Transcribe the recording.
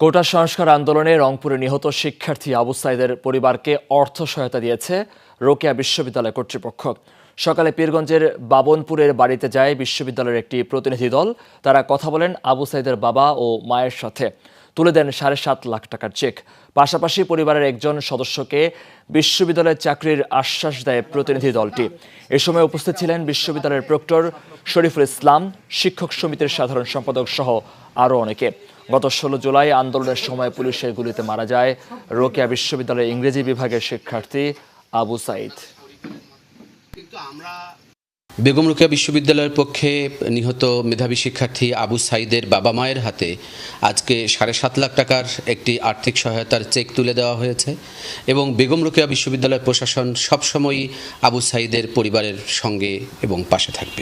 কোটা সংস্কার আন্দোলনে রংপুরে নিহত শিক্ষার্থী আবু সাইদের পরিবারকে অর্থ সহায়তা দিয়েছে রোকেয়া বিশ্ববিদ্যালয় কর্তৃপক্ষ। সকালে পীরগঞ্জের বাবনপুরের বাড়িতে যায় বিশ্ববিদ্যালয়ের একটি প্রতিনিধি দল। তারা কথা বলেন আবু সাইদের বাবা ও মায়ের সাথে, তুলে দেন 7.5 লাখ টাকার চেক। পাশাপাশি পরিবারের একজন সদস্যকে বিশ্ববিদ্যালয়ের চাকরির আশ্বাস দেয় প্রতিনিধি দলটি। এ সময় উপস্থিত ছিলেন বিশ্ববিদ্যালয়ের প্রক্টর শরীফুল ইসলাম, শিক্ষক সমিতির সাধারণ সম্পাদক সহ আরও অনেকে। গত 16 জুলাই আন্দোলনের সময় পুলিশের গুলিতে মারা যায় রোকেয়া বিশ্ববিদ্যালয়ের ইংরেজি বিভাগের শিক্ষার্থী আবু সাইদ। বেগম রোকেয়া বিশ্ববিদ্যালয়ের পক্ষে নিহত মেধাবী শিক্ষার্থী আবু সাইদের বাবা মায়ের হাতে আজকে 7.5 লাখ টাকার একটি আর্থিক সহায়তার চেক তুলে দেওয়া হয়েছে এবং বেগম রোকেয়া বিশ্ববিদ্যালয় প্রশাসন সবসময়ই আবু সাইদের পরিবারের সঙ্গে এবং পাশে থাকবে।